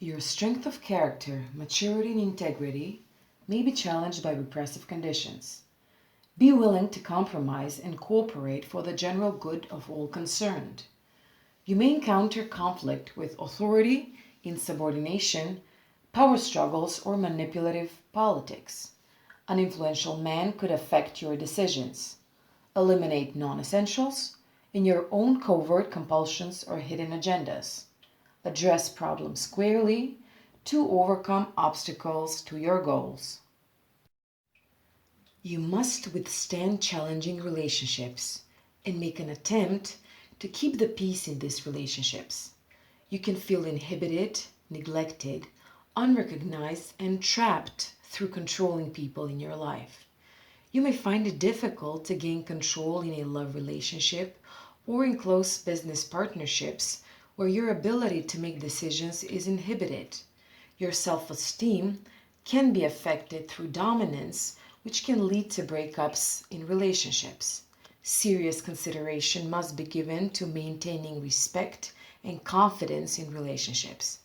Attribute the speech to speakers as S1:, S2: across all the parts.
S1: Your strength of character, maturity, and integrity may be challenged by repressive conditions. Be willing to compromise and cooperate for the general good of all concerned. You may encounter conflict with authority, insubordination, power struggles, or manipulative politics. An influential man could affect your decisions, eliminate non essentials, and your own covert compulsions or hidden agendas. Address problems squarely to overcome obstacles to your goals. You must withstand challenging relationships and make an attempt to keep the peace in these relationships. You can feel inhibited, neglected, unrecognized, and trapped through controlling people in your life. You may find it difficult to gain control in a love relationship or in close business partnerships where your ability to make decisions is inhibited. Your self esteem can be affected through dominance, which can lead to breakups in relationships. Serious consideration must be given to maintaining respect and confidence in relationships.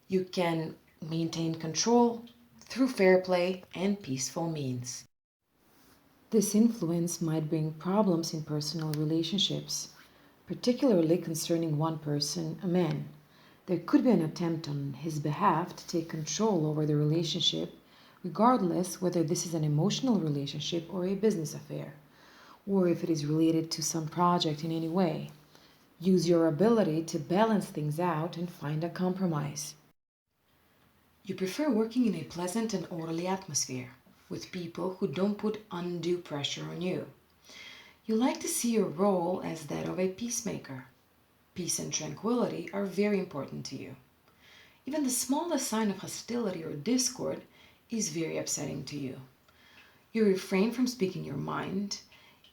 S1: You can maintain control through fair play and peaceful means. This influence might bring problems in personal relationships, particularly concerning one person, a man. There could be an attempt on his behalf to take control over the relationship, regardless whether this is an emotional relationship or a business affair, or if it is related to some project in any way. Use your ability to balance things out and find a compromise. You prefer working in a pleasant and orderly atmosphere with people who don't put undue pressure on you. You like to see your role as that of a peacemaker. Peace and tranquility are very important to you. Even the smallest sign of hostility or discord is very upsetting to you. You refrain from speaking your mind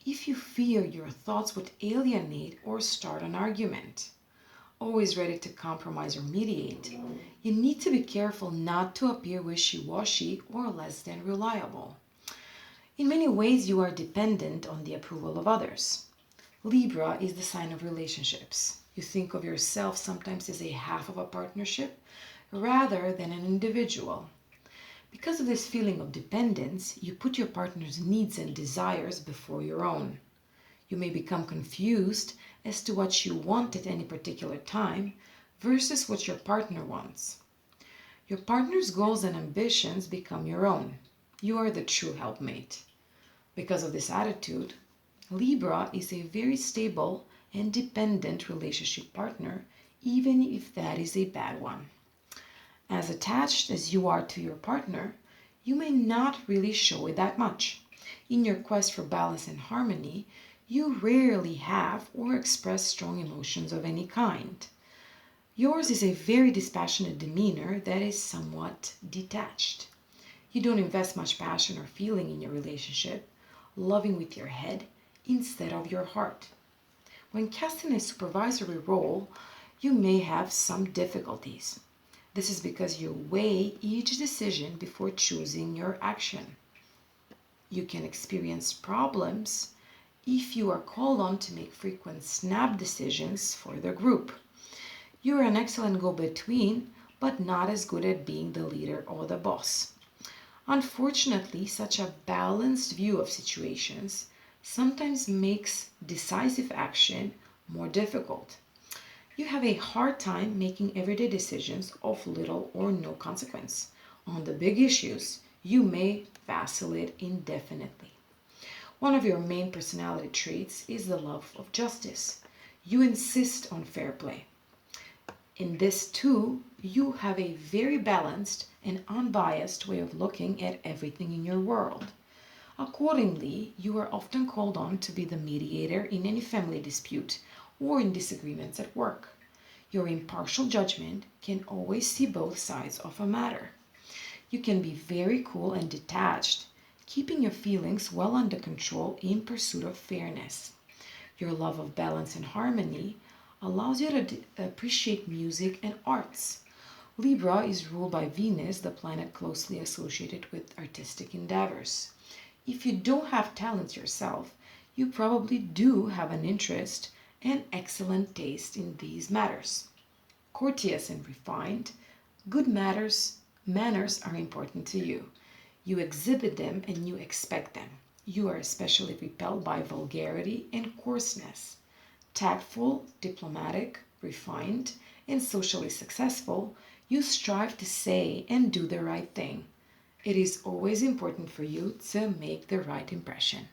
S1: if you fear your thoughts would alienate or start an argument. Always ready to compromise or mediate, you need to be careful not to appear wishy washy or less than reliable. In many ways, you are dependent on the approval of others. Libra is the sign of relationships. You think of yourself sometimes as a half of a partnership rather than an individual. Because of this feeling of dependence, you put your partner's needs and desires before your own. You may become confused as to what you want at any particular time versus what your partner wants. Your partner's goals and ambitions become your own. You are the true helpmate. Because of this attitude, Libra is a very stable and dependent relationship partner, even if that is a bad one. As attached as you are to your partner, you may not really show it that much. In your quest for balance and harmony, you rarely have or express strong emotions of any kind. Yours is a very dispassionate demeanor that is somewhat detached. You don't invest much passion or feeling in your relationship, loving with your head instead of your heart. When cast in a supervisory role, you may have some difficulties. This is because you weigh each decision before choosing your action. You can experience problems if you are called on to make frequent snap decisions for the group. You are an excellent go-between, but not as good at being the leader or the boss. Unfortunately, such a balanced view of situations sometimes makes decisive action more difficult. You have a hard time making everyday decisions of little or no consequence. On the big issues, you may vacillate indefinitely. One of your main personality traits is the love of justice. You insist on fair play. In this too, you have a very balanced and unbiased way of looking at everything in your world. Accordingly, you are often called on to be the mediator in any family dispute or in disagreements at work. Your impartial judgment can always see both sides of a matter. You can be very cool and detached, keeping your feelings well under control in pursuit of fairness. Your love of balance and harmony allows you to appreciate music and arts. Libra is ruled by Venus, the planet closely associated with artistic endeavors. If you don't have talents yourself, you probably do have an interest and excellent taste in these matters. Courteous and refined, Good manners are important to you. You exhibit them and you expect them. You are especially repelled by vulgarity and coarseness. Tactful, diplomatic, refined, and socially successful, you strive to say and do the right thing. It is always important for you to make the right impression.